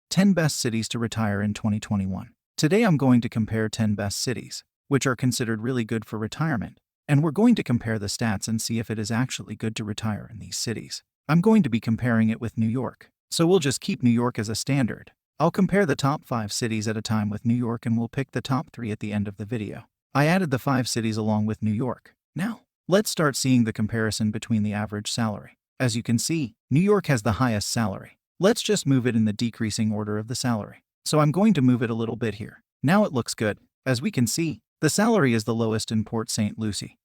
10 Best Cities to Retire in 2021. Today I'm going to compare 10 best cities, which are considered really good for retirement, and we're going to compare the stats and see if it is actually good to retire in these cities. I'm going to be comparing it with New York, so we'll just keep New York as a standard. I'll compare the top 5 cities at a time with New York and we'll pick the top 3 at the end of the video. I added the 5 cities along with New York. Now, let's start seeing the comparison between the average salary. As you can see, New York has the highest salary. Let's just move it in the decreasing order of the salary. So I'm going to move it a little bit here. Now it looks good. As we can see, the salary is the lowest in Port St. Lucie.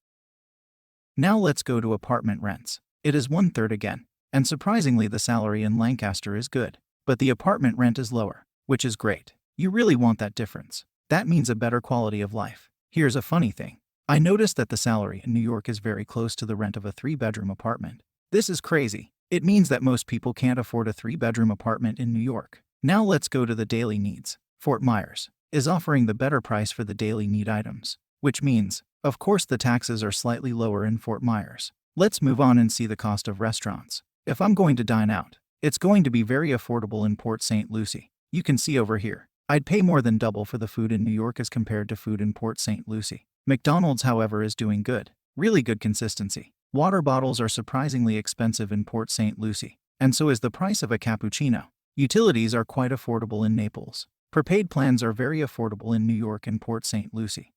Now let's go to apartment rents. It is 1/3 again. And surprisingly, the salary in Lancaster is good, but the apartment rent is lower, which is great. You really want that difference. That means a better quality of life. Here's a funny thing. I noticed that the salary in New York is very close to the rent of a 3-bedroom apartment. This is crazy. It means that most people can't afford a 3-bedroom apartment in New York. Now let's go to the daily needs. Fort Myers is offering the better price for the daily need items, which means, of course, the taxes are slightly lower in Fort Myers. Let's move on and see the cost of restaurants. If I'm going to dine out, it's going to be very affordable in Port St. Lucie. You can see over here, I'd pay more than double for the food in New York as compared to food in Port St. Lucie. McDonald's, however, is doing good. Really good consistency. Water bottles are surprisingly expensive in Port St. Lucie, and so is the price of a cappuccino. Utilities are quite affordable in Naples. Prepaid plans are very affordable in New York and Port St. Lucie.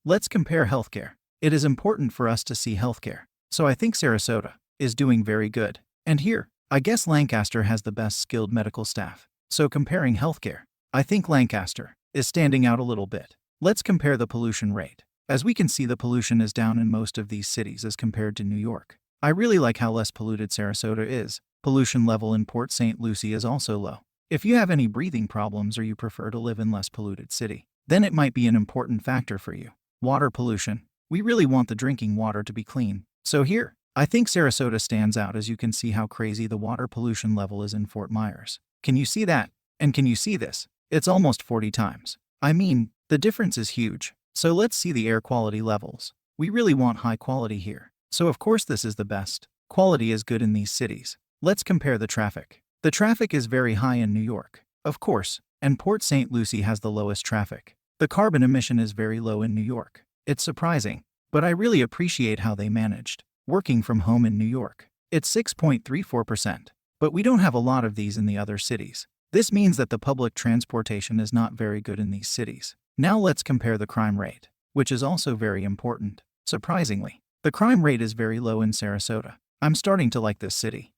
Let's compare healthcare. It is important for us to see healthcare. So I think Sarasota is doing very good. And here, I guess Lancaster has the best skilled medical staff. So comparing healthcare, I think Lancaster is standing out a little bit. Let's compare the pollution rate. As we can see, the pollution is down in most of these cities as compared to New York. I really like how less polluted Sarasota is. Pollution level in Port St. Lucie is also low. If you have any breathing problems or you prefer to live in less polluted city, then it might be an important factor for you. Water pollution. We really want the drinking water to be clean. So here, I think Sarasota stands out as you can see how crazy the water pollution level is in Fort Myers. Can you see that? And can you see this? It's almost 40 times. I mean, the difference is huge. So let's see the air quality levels. We really want high quality here. So of course this is the best. Quality is good in these cities. Let's compare the traffic. The traffic is very high in New York, of course, and Port St. Lucie has the lowest traffic. The carbon emission is very low in New York. It's surprising, but I really appreciate how they managed. Working from home in New York. It's 6.34%, but we don't have a lot of these in the other cities. This means that the public transportation is not very good in these cities. Now let's compare the crime rate, which is also very important. Surprisingly, the crime rate is very low in Sarasota. I'm starting to like this city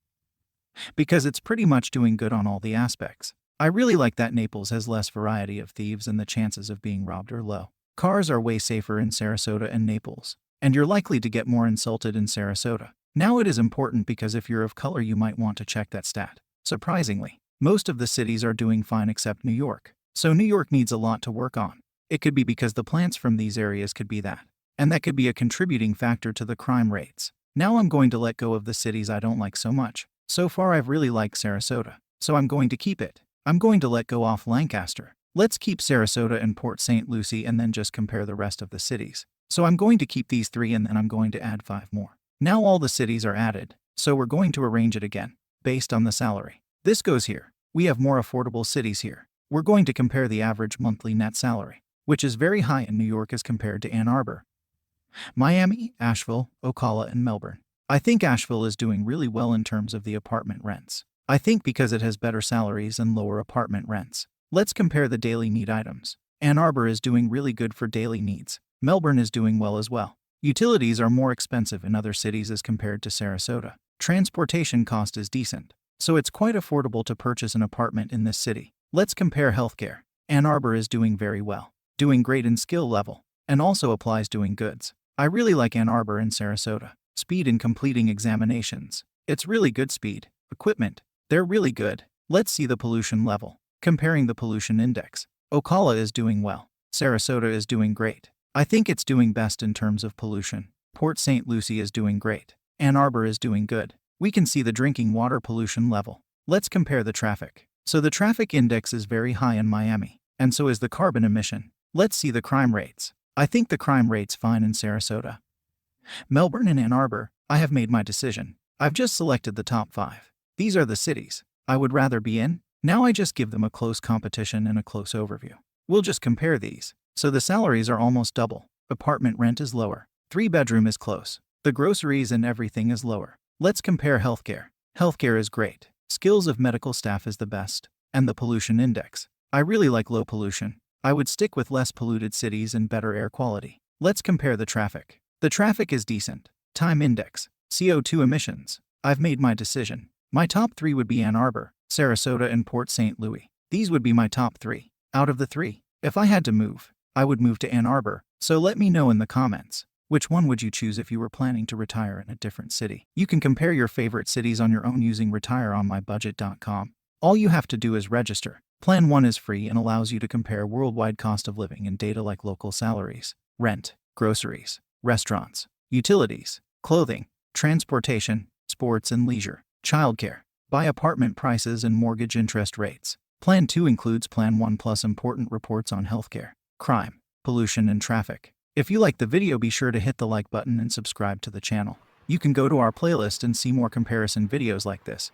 because it's pretty much doing good on all the aspects. I really like that Naples has less variety of thieves and the chances of being robbed are low. Cars are way safer in Sarasota and Naples, and you're likely to get more insulted in Sarasota. Now it is important because if you're of color you might want to check that stat. Surprisingly, most of the cities are doing fine except New York. So New York needs a lot to work on. It could be because the plants from these areas could be that. And that could be a contributing factor to the crime rates. Now I'm going to let go of the cities I don't like so much. So far I've really liked Sarasota, so I'm going to keep it. I'm going to let go off Lancaster. Let's keep Sarasota and Port St. Lucie and then just compare the rest of the cities. So I'm going to keep these 3 and then I'm going to add 5 more. Now all the cities are added, so we're going to arrange it again, based on the salary. This goes here. We have more affordable cities here. We're going to compare the average monthly net salary, which is very high in New York as compared to Ann Arbor, Miami, Asheville, Ocala, and Melbourne. I think Asheville is doing really well in terms of the apartment rents. I think because it has better salaries and lower apartment rents. Let's compare the daily need items. Ann Arbor is doing really good for daily needs. Melbourne is doing well as well. Utilities are more expensive in other cities as compared to Sarasota. Transportation cost is decent, so it's quite affordable to purchase an apartment in this city. Let's compare healthcare. Ann Arbor is doing very well, doing great in skill level, and also applies doing goods. I really like Ann Arbor and Sarasota. Speed in completing examinations. It's really good speed. Equipment. They're really good. Let's see the pollution level. Comparing the pollution index. Ocala is doing well. Sarasota is doing great. I think it's doing best in terms of pollution. Port St. Lucie is doing great. Ann Arbor is doing good. We can see the drinking water pollution level. Let's compare the traffic. So the traffic index is very high in Miami, and so is the carbon emission. Let's see the crime rates. I think the crime rate's fine in Sarasota, Melbourne, and Ann Arbor. I have made my decision. I've just selected the top 5. These are the cities I would rather be in, Now I just give them a close competition and a close overview. We'll just compare these. So the salaries are almost double. Apartment rent is lower. 3-bedroom is close. The groceries and everything is lower. Let's compare healthcare. Healthcare is great. Skills of medical staff is the best. And the pollution index. I really like low pollution. I would stick with less polluted cities and better air quality. Let's compare the traffic. The traffic is decent. Time index. CO2 emissions. I've made my decision. My top 3 would be Ann Arbor, Sarasota, and Port St. Louis. These would be my top 3. Out of the 3, if I had to move, I would move to Ann Arbor. So let me know in the comments. Which one would you choose if you were planning to retire in a different city? You can compare your favorite cities on your own using retireonmybudget.com. All you have to do is register. Plan 1 is free and allows you to compare worldwide cost of living and data like local salaries, rent, groceries, restaurants, utilities, clothing, transportation, sports and leisure, childcare, buy apartment prices and mortgage interest rates. Plan 2 includes Plan 1 plus important reports on healthcare, crime, pollution and traffic. If you like the video, be sure to hit the like button and subscribe to the channel. You can go to our playlist and see more comparison videos like this.